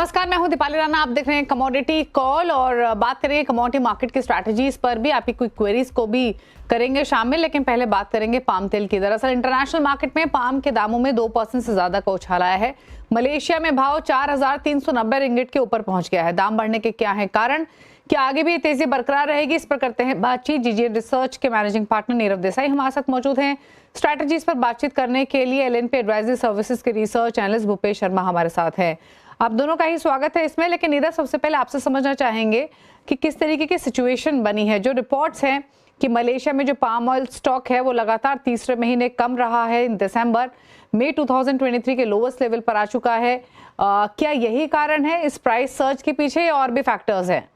नमस्कार, मैं हूं दीपाली राणा। आप देख रहे हैं कमोडिटी कॉल और बात करेंगे कमोडिटी मार्केट की स्ट्रैटेजीज पर भी। आपकी कोई क्वेरीज को भी करेंगे शामिल, लेकिन पहले बात करेंगे पाम तेल की। दरअसल इंटरनेशनल मार्केट में पाम के दामों में 2% से ज्यादा का उछाल आया है। मलेशिया में भाव 4,390 रिंगिट के ऊपर पहुंच गया है। दाम बढ़ने के क्या है कारण, क्या आगे भी तेजी बरकरार रहेगी, इस पर करते हैं बातचीत। जीजीएन रिसर्च के मैनेजिंग पार्टनर नीरव देसाई हमारे साथ मौजूद हैं। स्ट्रैटेजीज पर बातचीत करने के लिए एलएनपी एडवाइजरी सर्विसेज के रिसर्च एनालिस्ट भूपेश शर्मा हमारे साथ हैं। आप दोनों का ही स्वागत है इसमें। लेकिन नीरज, सबसे पहले आपसे समझना चाहेंगे कि किस तरीके की सिचुएशन बनी है। जो रिपोर्ट्स हैं कि मलेशिया में जो पाम ऑयल स्टॉक है वो लगातार तीसरे महीने कम रहा है। दिसंबर मई 2023 के लोवेस्ट लेवल पर आ चुका है। क्या यही कारण है इस प्राइस सर्ज के पीछे या और भी फैक्टर्स हैं?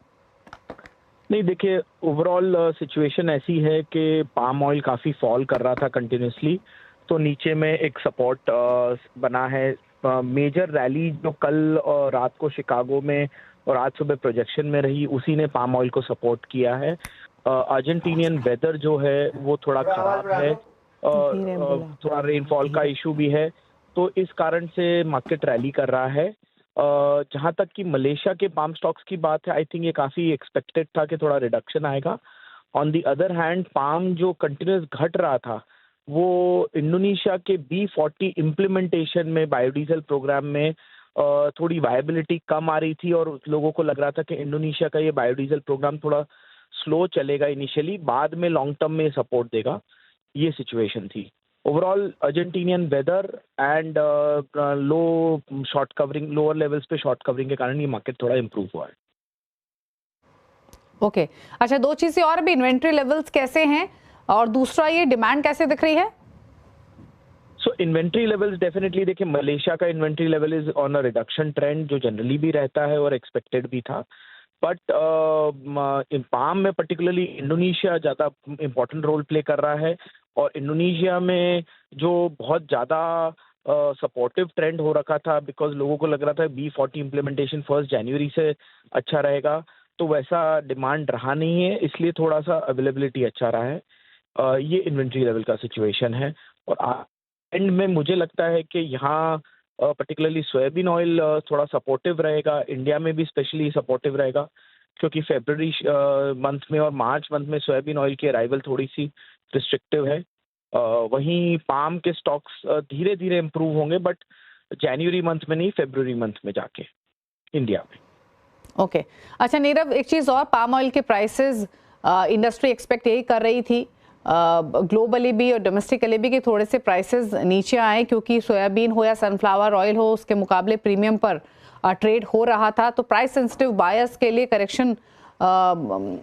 नहीं, देखिए, ओवरऑल सिचुएशन ऐसी है कि पाम ऑयल काफ़ी फॉल कर रहा था कंटिन्यूसली, तो नीचे में एक सपोर्ट बना है। मेजर रैली जो कल रात को शिकागो में और आज सुबह प्रोजेक्शन में रही, उसी ने पाम ऑयल को सपोर्ट किया है। अर्जेंटीनियन वेदर जो है वो थोड़ा खराब है, थोड़ा रेनफॉल का इशू भी है, तो इस कारण से मार्केट रैली कर रहा है। जहाँ तक कि मलेशिया के पाम स्टॉक्स की बात है, आई थिंक ये काफ़ी एक्सपेक्टेड था कि थोड़ा रिडक्शन आएगा। On the other hand, palm जो कंटिन्यूस घट रहा था वो इंडोनेशिया के B40 इम्प्लीमेंटेशन में, बायोडीजल प्रोग्राम में थोड़ी वायबिलिटी कम आ रही थी और लोगों को लग रहा था कि इंडोनेशिया का ये बायोडीजल प्रोग्राम थोड़ा स्लो चलेगा इनिशियली, बाद में लॉन्ग टर्म में सपोर्ट देगा। ये सिचुएशन थी। Overall Argentinian weather and low short covering, lower levels पे शॉर्ट कवरिंग के कारण ये मार्केट थोड़ा इंप्रूव हुआ है। ओके, अच्छा, दो चीजें और भी, इन्वेंट्री लेवल्स कैसे हैं और दूसरा ये डिमांड कैसे दिख रही है? सो इन्वेंट्री लेवल्स डेफिनेटली, देखिए, मलेशिया का inventory level is on a reduction trend, जो जनरली भी रहता है और एक्सपेक्टेड भी था। बट पाम में पर्टिकुलरली इंडोनेशिया ज़्यादा इम्पोर्टेंट रोल प्ले कर रहा है, और इंडोनेशिया में जो बहुत ज़्यादा सपोर्टिव ट्रेंड हो रखा था, बिकॉज लोगों को लग रहा था B40 इम्प्लीमेंटेशन 1 जनवरी से अच्छा रहेगा, तो वैसा डिमांड रहा नहीं है, इसलिए थोड़ा सा अवेलेबिलिटी अच्छा रहा है। ये इन्वेंट्री लेवल का सिचुएशन है। और एंड में मुझे लगता है कि यहाँ पर्टिकुलरली सोयाबीन ऑयल थोड़ा सपोर्टिव रहेगा, इंडिया में भी स्पेशली सपोर्टिव रहेगा, क्योंकि फरवरी मंथ में और मार्च मंथ में सोयाबीन ऑयल की अराइवल थोड़ी सी रिस्ट्रिक्टिव है। वहीं पाम के स्टॉक्स धीरे धीरे इम्प्रूव होंगे, बट जनवरी मंथ में नहीं, फरवरी मंथ में जाके इंडिया में। ओके, अच्छा नीरव, एक चीज और, पाम ऑयल के प्राइसेस इंडस्ट्री एक्सपेक्ट यही कर रही थी ग्लोबली भी और डोमेस्टिकली भी कि थोड़े से प्राइसेस नीचे आए, क्योंकि सोयाबीन हो या सनफ्लावर ऑयल हो उसके मुकाबले प्रीमियम पर ट्रेड हो रहा था, तो प्राइस सेंसिटिव बायर्स के लिए करेक्शन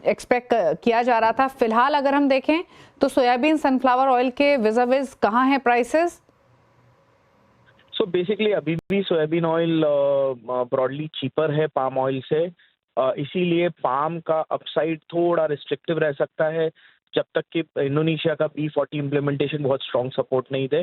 एक्सपेक्ट किया जा रहा था। फिलहाल अगर हम देखें तो सोयाबीन सनफ्लावर ऑयल के विज़ कहाँ हैं प्राइसेस? सो बेसिकली अभी भी सोयाबीन ऑयल ब्रॉडली चीपर है पाम ऑयल से, इसीलिए पाम का अपसाइड थोड़ा रिस्ट्रिक्टिव रह सकता है जब तक कि इंडोनेशिया का B40 इम्प्लीमेंटेशन बहुत स्ट्रॉन्ग सपोर्ट नहीं दे।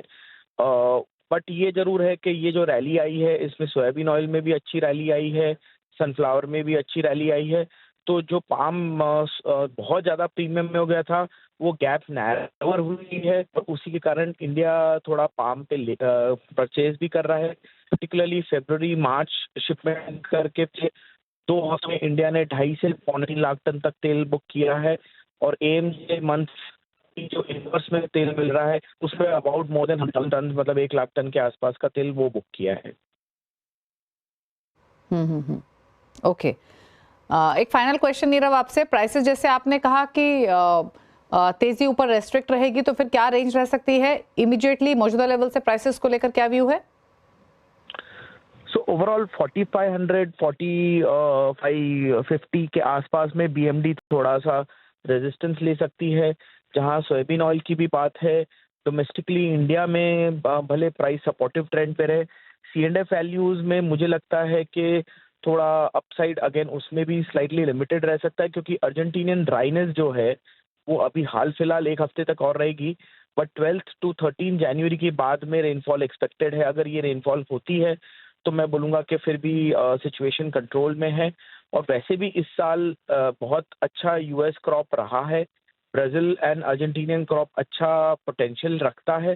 बट ये जरूर है कि ये जो रैली आई है, इसमें सोयाबीन ऑयल में भी अच्छी रैली आई है, सनफ्लावर में भी अच्छी रैली आई है, तो जो पाम बहुत ज़्यादा प्रीमियम में हो गया था, वो गैप नैरोवर हुई है, और उसी के कारण इंडिया थोड़ा पाम पे परचेज भी कर रहा है। पर्टिकुलरली फरवरी मार्च शिपमेंट करके 2 हफ्ते में इंडिया ने 2.5 से 3.25 लाख टन तक तेल बुक किया है, और AMJ मंथ जो इनवर्स में तेल मिल रहा है उसमें अबाउट मोर देन 100 टन, मतलब 1 लाख टन के आसपास का तेल वो बुक किया है। ओके, एक फाइनल क्वेश्चन नीरव आपसे। प्राइसेस जैसे आपने कहा कि तेजी ऊपर रेस्ट्रिक्ट रहेगी, तो फिर क्या रेंज रह सकती है इमीडिएटली मौजूदा लेवल से? प्राइसेस को लेकर क्या व्यू है? सो ओवरऑल 4500 4550 के आसपास में BMD थोड़ा सा रेजिस्टेंस ले सकती है। जहां सोयाबीन ऑयल की भी बात है, डोमेस्टिकली इंडिया में भले प्राइस सपोर्टिव ट्रेंड पे रहे, C&F वैल्यूज में मुझे लगता है कि थोड़ा अपसाइड अगेन उसमें भी स्लाइटली लिमिटेड रह सकता है, क्योंकि अर्जेंटीनियन ड्राइनेस जो है वो अभी हाल फिलहाल 1 हफ्ते तक और रहेगी, बट 12 to 13 जनवरी के बाद में रेनफॉल एक्सपेक्टेड है। अगर ये रेनफॉल होती है तो मैं बोलूँगा कि फिर भी सिचुएशन कंट्रोल में है। और वैसे भी इस साल बहुत अच्छा US क्रॉप रहा है, ब्राज़ील एंड अर्जेंटीनियन क्रॉप अच्छा पोटेंशियल रखता है,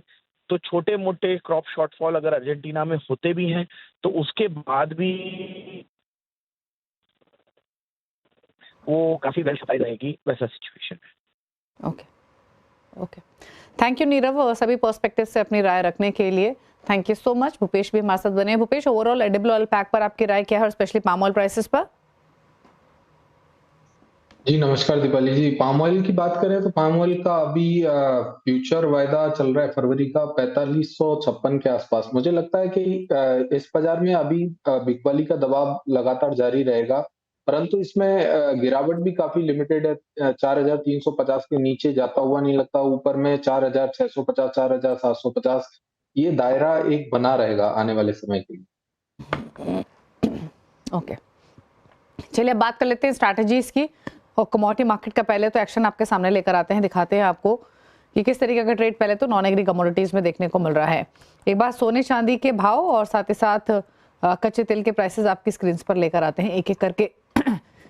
तो छोटे मोटे क्रॉप शॉर्टफॉल अगर अर्जेंटीना में होते भी हैं तो उसके बाद भी वो काफी वेल सप्लाई रहेगी, वैसा सिचुएशन है। Okay okay, thank you Nirav सभी पर्सपेक्टिव से अपनी राय रखने के लिए। Thank you so much. Bhupesh भी हमारे साथ बने हैं। Bhupesh, overall edible oil pack पर आपकी राय क्या है, और स्पेशली पाम ऑयल प्राइसेस पर? जी नमस्कार दीपाली जी। पाम ऑयल की बात करें तो पाम ऑयल का अभी फ्यूचर वायदा चल रहा है फरवरी का 4556 के आसपास। मुझे लगता है कि इस बाजार में अभी बिकवाली का दबाव लगातार जारी रहेगा, परंतु इसमें गिरावट भी काफी लिमिटेड है। 4350 के नीचे जाता हुआ नहीं लगता। ऊपर में 4650, 4750 ये दायरा एक बना रहेगा आने वाले समय के लिए। ओके, चलिए अब बात कर लेते हैं स्ट्रैटेजीज की, और कमोडिटी मार्केट का पहले तो एक्शन आपके सामने लेकर आते हैं, दिखाते हैं आपको कि किस तरीके का ट्रेड पहले तो नॉन एग्री कमोडिटीज में देखने को मिल रहा है। एक बार सोने चांदी के भाव और साथ ही साथ कच्चे तेल के प्राइसेस आपकी स्क्रीन पर लेकर आते हैं एक एक करके।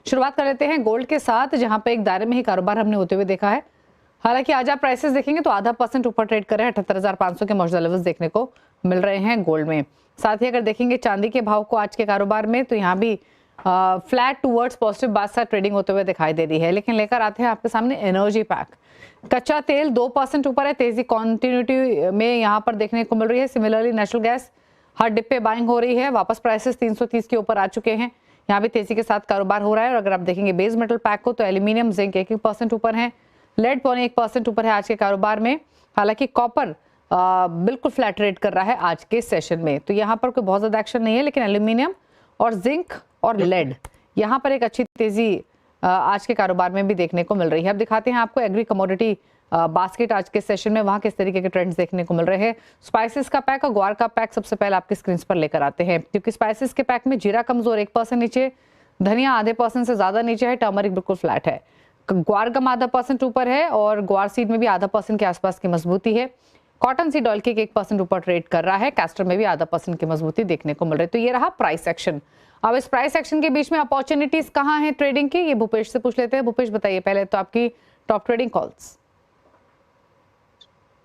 शुरुआत कर लेते हैं गोल्ड के साथ, जहां पे एक दायरे में ही कारोबार हमने होते हुए देखा है। हालांकि आज आप प्राइसेस देखेंगे तो आधा % ऊपर ट्रेड कर रहे हैं। 78,500 के मौजूदा लेवल्स देखने को मिल रहे हैं गोल्ड में। साथ ही अगर देखेंगे चांदी के भाव को आज के कारोबार में, तो यहाँ भी फ्लैट टूवर्ड्स पॉजिटिव बात साथ ट्रेडिंग होते हुए दिखाई दे रही है। लेकिन लेकर आते हैं आपके सामने एनर्जी पैक। कच्चा तेल 2% ऊपर है, तेजी कॉन्टिन्यूटी में यहाँ पर देखने को मिल रही है। सिमिलरली नेचुरल गैस हर डिप पे बाइंग हो रही है, वापस प्राइसेस 330 के ऊपर आ चुके हैं। यहाँ भी तेजी के साथ कारोबार हो रहा है। और अगर आप देखेंगे बेस मेटल पैक को, तो एल्यूमिनियम जिंक 1% ऊपर है, लेड 0.1% ऊपर है आज के कारोबार में। हालांकि कॉपर बिल्कुल फ्लैट रेट कर रहा है आज के सेशन में, तो यहाँ पर कोई बहुत ज्यादा एक्शन नहीं है। लेकिन एल्यूमिनियम और जिंक और लेड यहाँ पर एक अच्छी तेजी आज के कारोबार में भी देखने को मिल रही है। अब दिखाते हैं आपको एग्री कमोडिटी बास्केट आज के सेशन में, वहां किस तरीके के ट्रेंड्स देखने को मिल रहे हैं। स्पाइसेस का पैक और ग्वार का पैक सबसे पहले आपकी स्क्रीन पर लेकर आते हैं, क्योंकि स्पाइसेस के पैक में जीरा कमजोर 1% नीचे, धनिया आधे % से ज्यादा नीचे है, टर्मरिक बिल्कुल फ्लैट है, ग्वारगम आधा % ऊपर है, और ग्वार सीड में भी आधा % के आसपास की मजबूती है। कॉटन सीड ऑयल के 1% ऊपर ट्रेड कर रहा है, कैस्टर में भी आधा % की मजबूती देखने को मिल रही है। तो ये रहा प्राइस एक्शन। अब इस प्राइस एक्शन के बीच में अपॉर्चुनिटीज कहाँ हैं ट्रेडिंग की, ये भूपेश से पूछ लेते हैं। भूपेश बताइए पहले तो आपकी टॉप ट्रेडिंग कॉल्स।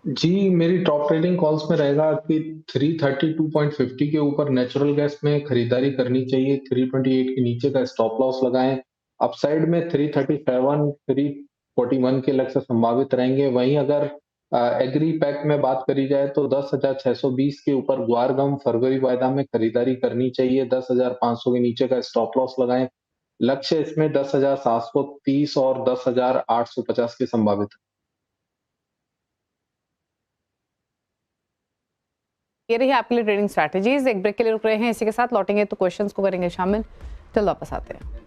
जी मेरी टॉप ट्रेडिंग कॉल्स में रहेगा कि 332.50 के ऊपर नेचुरल गैस में खरीदारी करनी चाहिए। 328 के नीचे का स्टॉप लॉस लगाएं। अपसाइड में 337, 341 के लक्ष्य संभावित रहेंगे। वहीं अगर एग्री पैक में बात करी जाए तो 10,620 के ऊपर ग्वारगम फरवरी वायदा में खरीदारी करनी चाहिए। 10,500 के नीचे का स्टॉप लॉस लगाएं। लक्ष्य इसमें 10,730 और 10,850 के संभावित। ये रही आपके लिए ट्रेडिंग स्ट्रैटेजीज। एक ब्रेक के लिए रुक रहे हैं, इसी के साथ लौटेंगे तो क्वेश्चंस को करेंगे शामिल। चलो वापस आते हैं।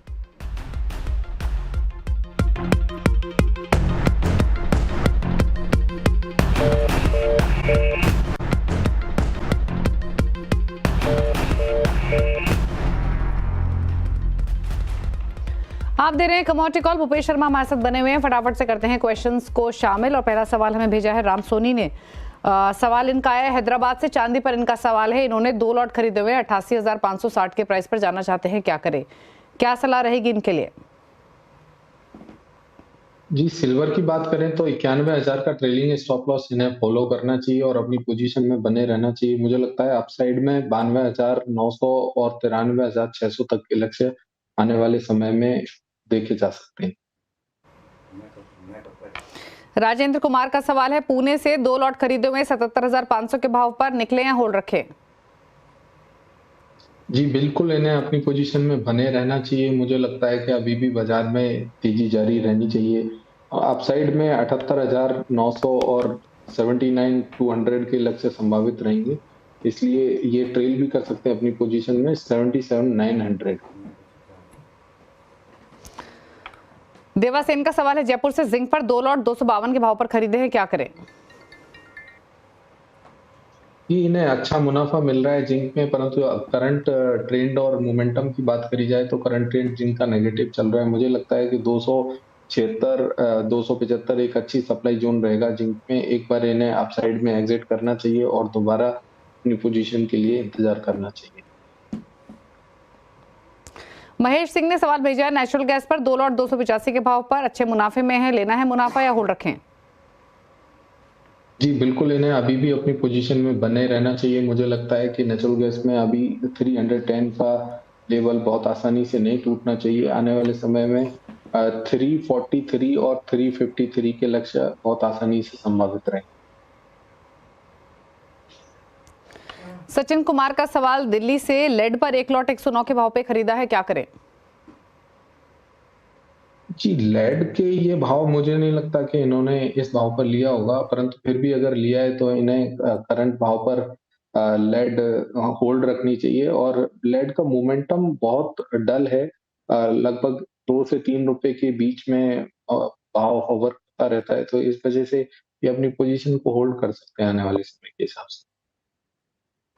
आप दे रहे हैं कमोडिटी कॉल। भूपेश शर्मा हमारे साथ बने हुए हैं, फटाफट से करते हैं क्वेश्चंस को शामिल। और पहला सवाल हमें भेजा है राम सोनी ने। सवाल इनका आया है हैदराबाद से, चांदी पर इनका सवाल है। इन्होंने 2 लॉट खरीदे हुए 88,560 के प्राइस पर जाना चाहते हैं, क्या करें, क्या सलाह रहेगी इनके लिए? जी सिल्वर की बात करें तो 91,000 का ट्रेलिंग स्टॉप लॉस इन्हें फॉलो करना चाहिए और अपनी पोजीशन में बने रहना चाहिए। मुझे लगता है अपसाइड में 92,900 और 93,600 तक के लक्ष्य आने वाले समय में देखे जा सकते हैं। राजेंद्र कुमार का सवाल है पुणे से, 2 लॉट खरीदे हुए 77,500 के भाव पर, निकले या होल्ड रखे? जी बिल्कुल इन्हें अपनी पोजीशन में बने रहना चाहिए। मुझे लगता है कि अभी भी बाजार में तेजी जारी रहनी चाहिए। अपसाइड में 78,900 और 79,200 के लक्ष्य संभावित रहेंगे, इसलिए ये ट्रेल भी कर सकते हैं अपनी पोजीशन में 77,900। देवासेन का सवाल है जयपुर से, जिंक पर 2 लॉट 252 के भाव पर खरीदे हैं, क्या करें? जी इन्हें अच्छा मुनाफा मिल रहा है जिंक में, परंतु करंट ट्रेंड और मोमेंटम की बात करी जाए तो करंट ट्रेंड जिंक का नेगेटिव चल रहा है। मुझे लगता है कि 276 275 एक अच्छी सप्लाई जोन रहेगा जिंक में। एक बार इन्हें अपसाइड में एग्जिट करना चाहिए और दोबारा अपनी पोजीशन के लिए इंतजार करना चाहिए। महेश सिंह ने सवाल भेजा है नेचुरल गैस पर, 2 लॉट 285 के भाव पर, अच्छे मुनाफे में है, लेना है मुनाफा या होल्ड रखें? जी बिल्कुल इन्हें अभी भी अपनी पोजीशन में बने रहना चाहिए। मुझे लगता है कि नेचुरल गैस में अभी 310 का लेवल बहुत आसानी से नहीं टूटना चाहिए। आने वाले समय में 343 और 353 के लक्ष्य बहुत आसानी से संभावित रहे। सचिन कुमार का सवाल दिल्ली से, लेड पर एक लॉट 109 के भाव पे खरीदा है, क्या करें? जी, लेड के ये भाव मुझे नहीं लगता कि इन्होंने इस भाव पर लिया होगा, परंतु फिर भी अगर लिया है तो इन्हें करंट भाव पर लेड होल्ड रखनी चाहिए और लेड का मोमेंटम बहुत डल है। लगभग 2 से 3 रुपए के बीच में भाव होवर करता रहता है, तो इस वजह से ये अपनी पोजीशन को होल्ड कर सकते हैं आने वाले समय के हिसाब से।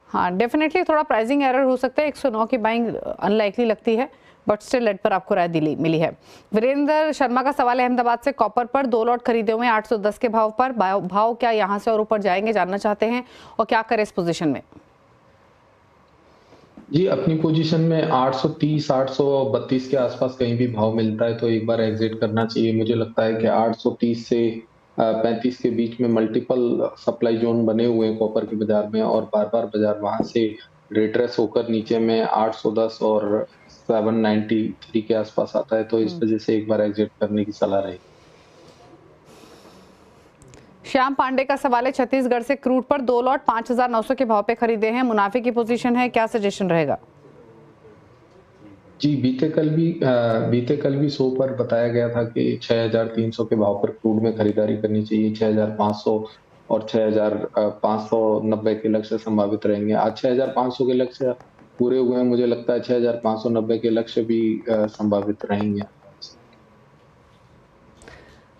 हाँ, डेफिनेटली थोड़ा प्राइसिंग एरर हो सकता है, 109 की बाइंग अनलाइकली लगती है, बट स्टिल लेड पर आपको राय मिली है। वीरेंद्र शर्मा का सवाल है अहमदाबाद से, कॉपर पर 2 लॉट खरीदे हुए 810 के भाव पर, भाव क्या यहां से और ऊपर जाएंगे, जानना चाहते हैं, और क्या करें इस पोजीशन में? जी, अपनी पोजीशन में 830, 832 के आसपास कहीं भी भाव मिलता है तो एक बार एग्जिट करना चाहिए। मुझे लगता है कि 830 से 35 के बीच में मल्टीपल सप्लाई जोन बने हुए हैं कॉपर के बाजार में और बार-बार बाजार वहां से रिट्रेस होकर नीचे में 810 और 793 के आसपास आता है, तो इस वजह से एक बार एग्जिट करने की सलाह रहेगी। श्याम पांडे का सवाल है छत्तीसगढ़ से, क्रूड पर 2 लॉट 5,900 के भाव पे खरीदे हैं, मुनाफे की पोजीशन है, क्या सजेशन रहेगा? जी, बीते कल भी 100 पर बताया गया था कि 6,300 के भाव पर क्रूड में खरीदारी करनी चाहिए। 6,500 और 6,590 के लक्ष्य संभावित रहेंगे। आज 6,500 के लक्ष्य पूरे हुए हैं, मुझे लगता है 6,590 के लक्ष्य भी संभावित रहेंगे।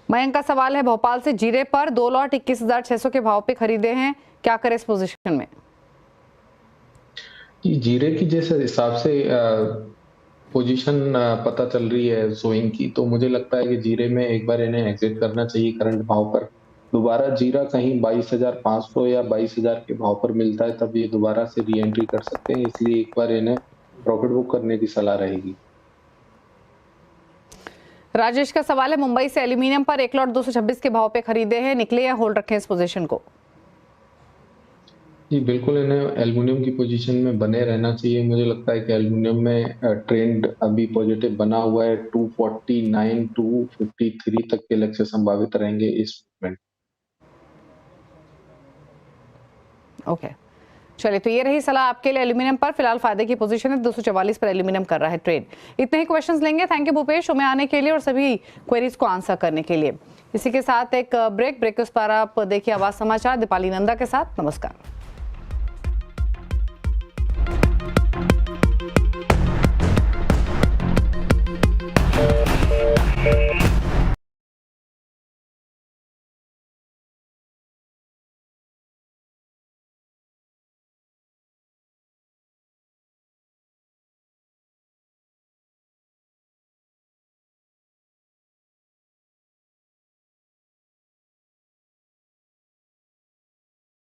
मयंक का सवाल है भोपाल से, जीरे पर 2 लॉट 21,600 के भाव पे खरीदे हैं, क्या करें इस पोजीशन में? जी, जीरे की जिस हिसाब से पोजीशन पता चल रही है सोइंग की, तो मुझे लगता है कि जीरे में एक बार इन्हें एग्जिट करना चाहिए करंट भाव पर। दोबारा जीरा कहीं 22,500 या 22,000 के भाव पर मिलता है, तब ये दोबारा से री एंट्री कर सकते हैं, इसलिए एक बार इन्हें प्रॉफिट बुक करने की सलाह रहेगी। राजेश का सवाल है मुंबई से, एल्यूमिनियम पर 1 लॉट 226 के भाव पे खरीदे हैं, निकले या होल्ड रखें इस पोजीशन को? जी, बिल्कुल इन्हें एल्युमिनियम की पोजीशन में बने रहना चाहिए। मुझे लगता है कि एल्युमिनियम में ट्रेंड अभी पॉजिटिव बना हुआ है। 249, 253 तक के लक्ष्य संभावित रहेंगे इस मूवमेंट। ओके, चलिए, तो ये रही सलाह आपके लिए एल्यूमिनियम पर। फिलहाल फायदे की पोजीशन है, 244 पर एल्यूमिनियम कर रहा है ट्रेड। इतने ही क्वेश्चंस लेंगे। थैंक यू भूपेश, शो में आने के लिए और सभी क्वेरीज को आंसर करने के लिए। इसी के साथ एक ब्रेक के उस पर आप देखिए आवाज समाचार दीपाली नंदा के साथ। नमस्कार।